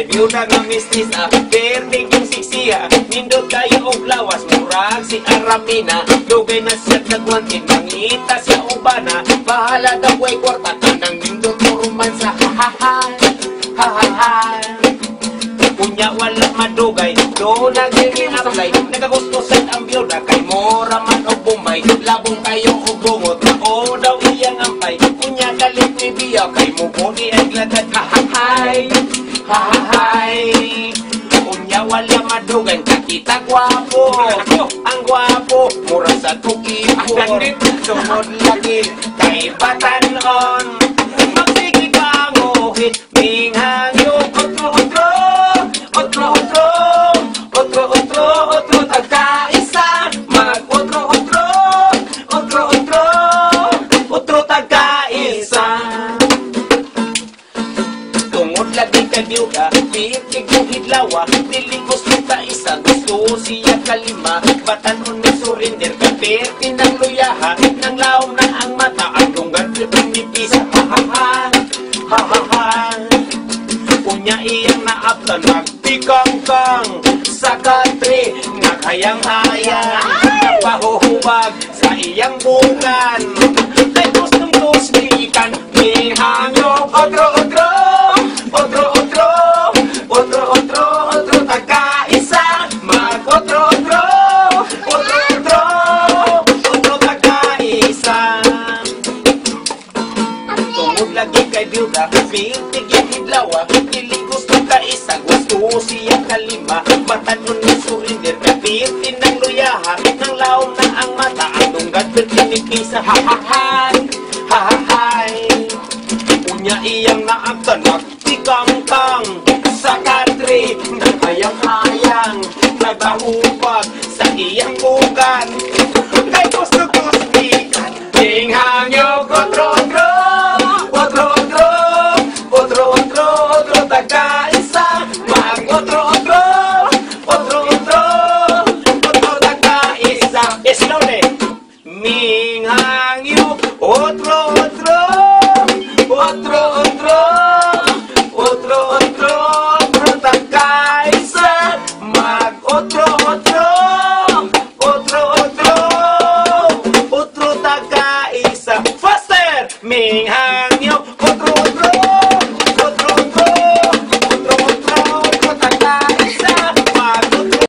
biyuda nga mistisa, perting yung siksiya, nindot kayo og lawas, murag si Aramina, dugay na siya nagwantin, mangita siya ubana, bahala daw ay kwarta, tanang nindot mo romansa, ha-ha-ha, ha-ha-ha. Kunya wala madugay, do naging-apply, nagagustusan ang biyuda, kay mora man o bumay, labong kayo o bungot, o daw iyang ampay, kunya galit ni biyaw, kay mubuni ay glagad, ha-ha-hay, ha-ha-hay. Kunya wala madugay, kakita gwapo, ang gwapo, mura sa tukipon, sumod lagi, kay batanon, magsigi ka nguhit, minghangyo, otro, tagkaisa, otro, tagkaisa. Tungod lagi ka biyuda, pitig yung hidlawa, diligos mo kaisa, gusto siya kalima, batanon ni surrender, kapirti ng luyaha, ng laom na ang mata, ang lunggan pinipisa, ha-ha-ha, ha-ha-ha. Kunya iyang naaptan, magtikang-kang, sa country, nakayang-hayang, napahuhuwag sa iyang bukan. Ay gustong-tos ikan, mihangyo, otro, tagkaisa, otro, tagkaisa. Tungod lagi kay biyuda, pintig yung hidlawa, niligos ng kaisa, gusto siya kalima, batanon ni surrender, kapitin ng luyaha, ng laom na ang mata, ang dunggat pinipisa, ha-ha-hay, ha-ha-hay. Unya iyang naagtan, magtikang-kang, sa country, nakayang-hayang, nagahupag sa iyang bukan.